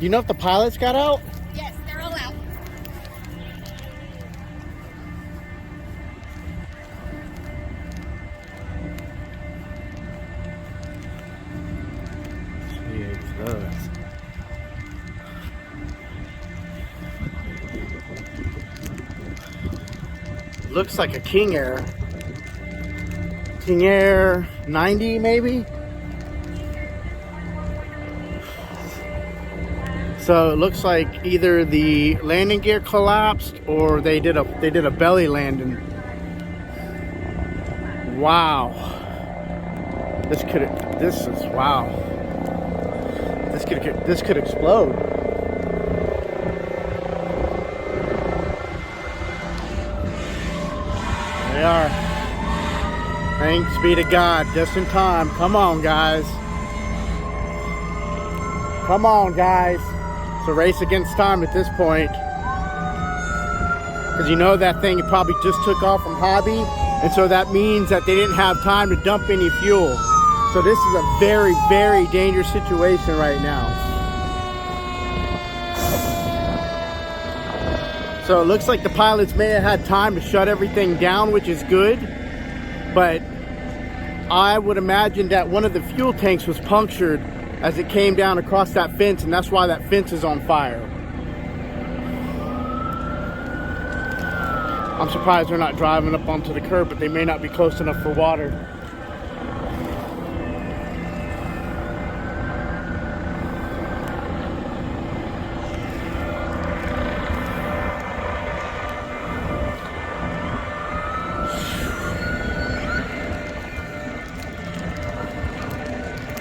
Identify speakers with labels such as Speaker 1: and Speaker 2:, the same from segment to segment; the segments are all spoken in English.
Speaker 1: you know if the pilots got out?
Speaker 2: Yes, they're all out.
Speaker 1: Jesus. Looks like a King Air. King Air 90 maybe? So it looks like either the landing gear collapsed or they did a belly landing. Wow. This could explode. They are. Thanks be to God, just in time. Come on, guys. Come on, guys. It's a race against time at this point. Because you know that thing probably just took off from Hobby. And so that means that they didn't have time to dump any fuel. So this is a very, very dangerous situation right now. So it looks like the pilots may have had time to shut everything down, which is good. But I would imagine that one of the fuel tanks was punctured as it came down across that fence, and that's why that fence is on fire. I'm surprised they're not driving up onto the curb, but they may not be close enough for water.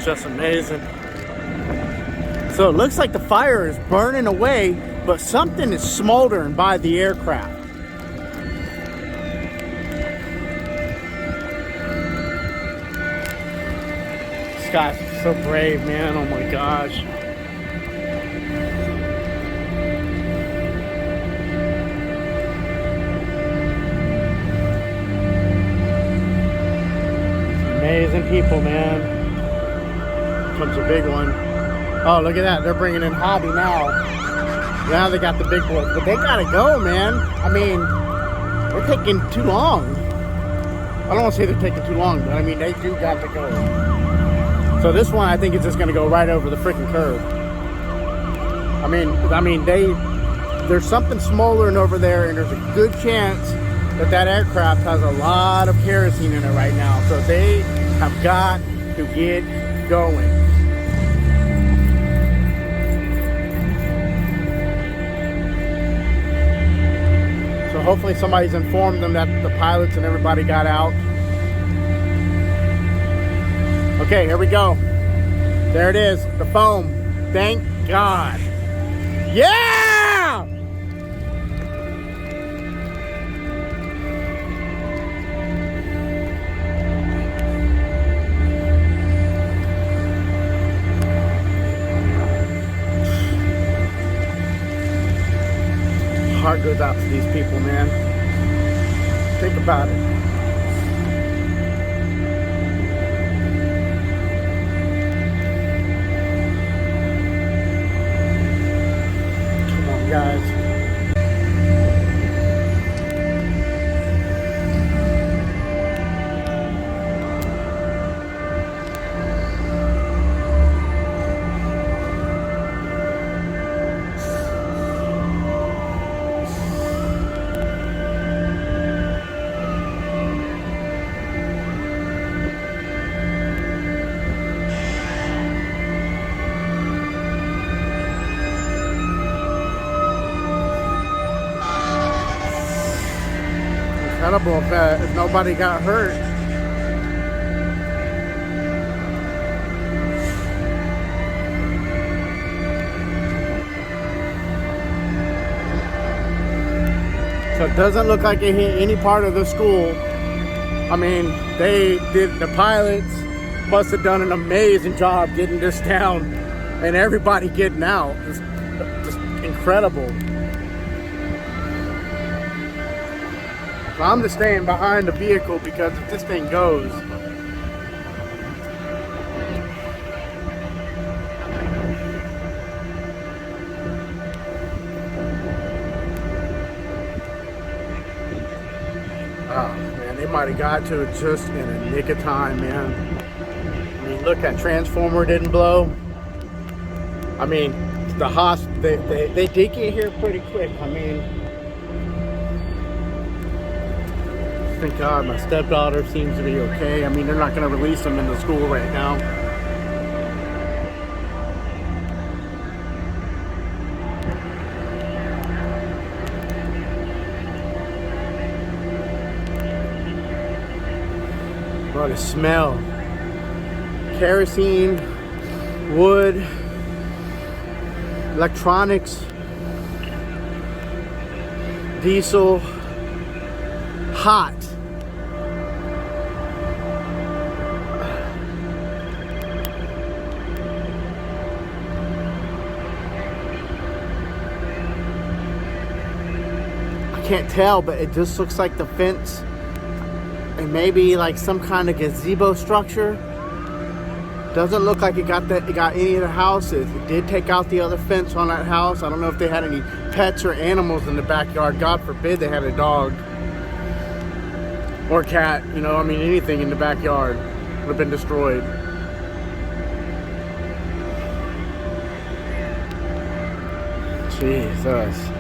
Speaker 1: Just amazing. So it looks like the fire is burning away, but something is smoldering by the aircraft. This guy's so brave, man. Oh my gosh. Amazing people, man. Comes a big one. Oh, look at that. They're bringing in Hobby now. Now they got the big boys. But they gotta go, man. I mean, they're taking too long. I don't want to say they're taking too long, but I mean, they do got to go. So this one, I think, is just gonna go right over the freaking curb. I mean, there's something smoldering over there, and there's a good chance that that aircraft has a lot of kerosene in it right now. So they have got to get going. So hopefully somebody's informed them that the pilots and everybody got out. Okay, here we go. There it is, the foam. Thank God. Yeah! Heart goes out to these people, man. Think about it. Come on, guys. Incredible if nobody got hurt. So it doesn't look like it hit any part of the school. I mean, the pilots must have done an amazing job getting this down and everybody getting out. Just incredible. I'm just staying behind the vehicle because if this thing goes, might have got to it just in a nick of time, man. I mean, look, that transformer didn't blow. I mean, they did get here pretty quick. I mean, thank God my stepdaughter seems to be okay. I mean, they're not going to release them into school right now. What a smell. Kerosene, wood, electronics, diesel, hot. I can't tell, but it just looks like the fence and maybe like some kind of gazebo structure. Doesn't look like it got any of the houses. It did take out the other fence on that house. I don't know if they had any pets or animals in the backyard. God forbid they had a dog or cat. You know, I mean, anything in the backyard would have been destroyed. Jesus.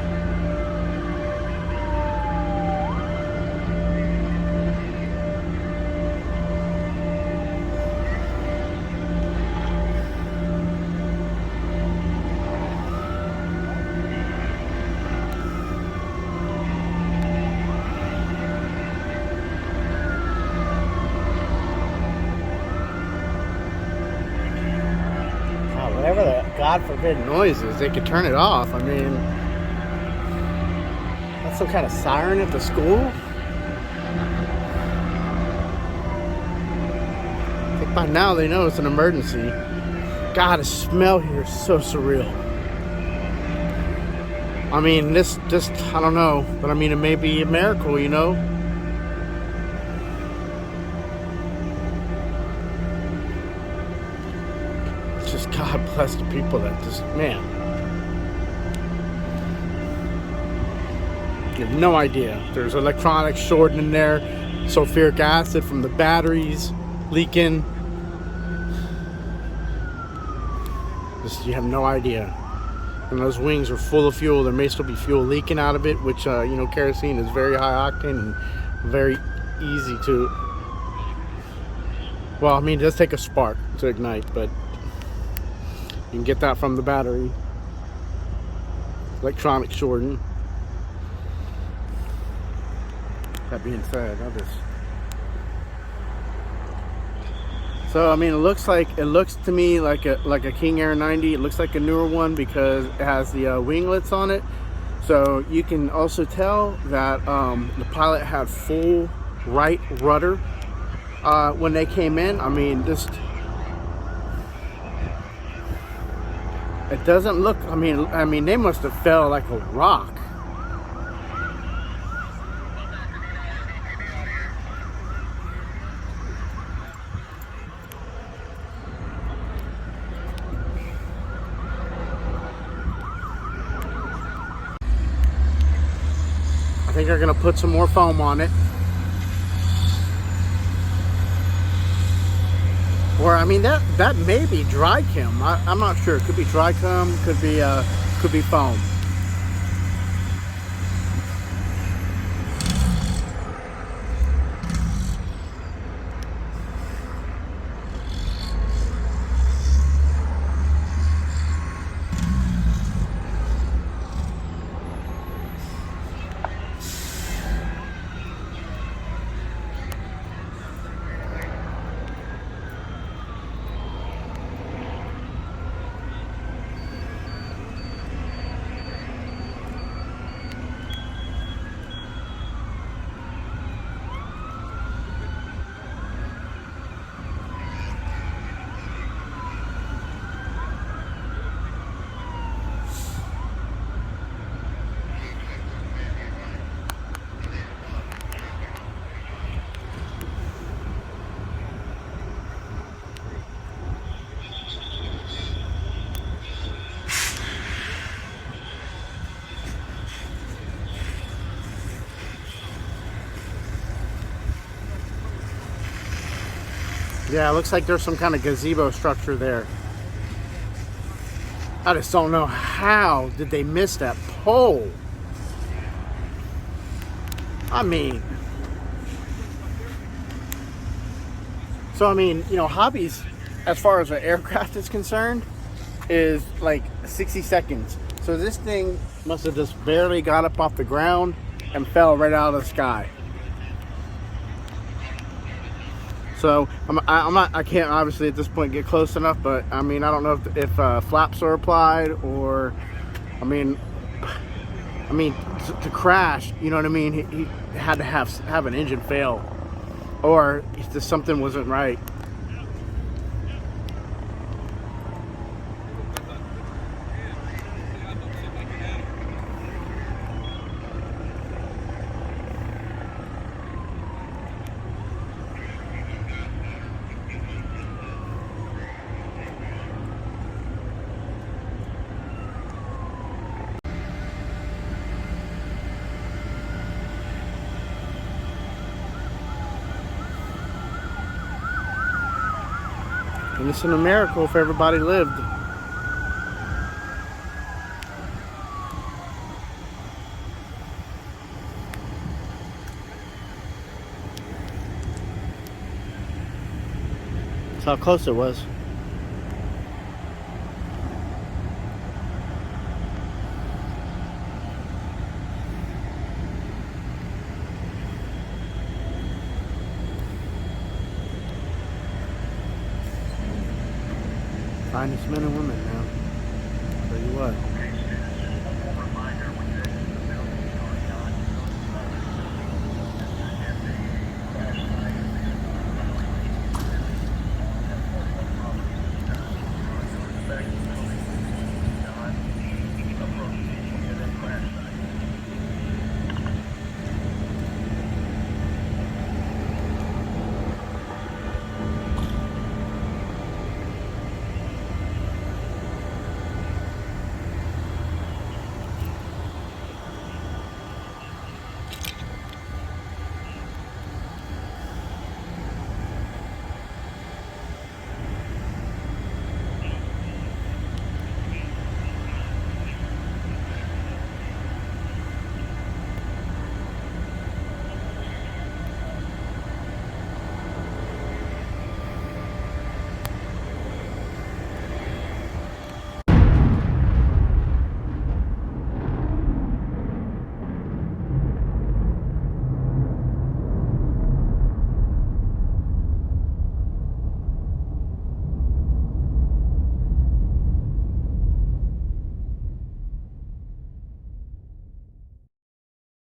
Speaker 1: Whatever the God forbid noise is, they could turn it off. I mean, that's some kind of siren at the school. I think by now they know it's an emergency. God, the smell here is so surreal. I mean, this just, I don't know, but I mean, it may be a miracle, you know? Just God bless the people that just, man, you have no idea. There's electronics shorting in there, sulfuric acid from the batteries leaking. Just, you have no idea. And those wings are full of fuel. There may still be fuel leaking out of it, which you know, kerosene is very high octane and very easy to, well, I mean, it does take a spark to ignite, but you can get that from the battery. Electronic shorting. That being said, so I mean, it looks to me like a King Air 90. It looks like a newer one because it has the winglets on it. So you can also tell that the pilot had full right rudder when they came in. I mean, just, it doesn't look, I mean they must have fell like a rock. I think they're gonna put some more foam on it. Or I mean, that may be dry chem. I'm not sure. It could be dry chem. Could be foam. Yeah, it looks like there's some kind of gazebo structure there. I just don't know how did they miss that pole. I mean, so I mean, you know, hobbies, as far as an aircraft is concerned, is like 60 seconds. So this thing must have just barely got up off the ground and fell right out of the sky. So I can't obviously at this point get close enough, but I mean, I don't know if flaps are applied, or I mean to crash, you know what I mean? He had to have an engine fail, or just something wasn't right. And it's a miracle if everybody lived. That's how close it was. Finest men and women now. Tell you what.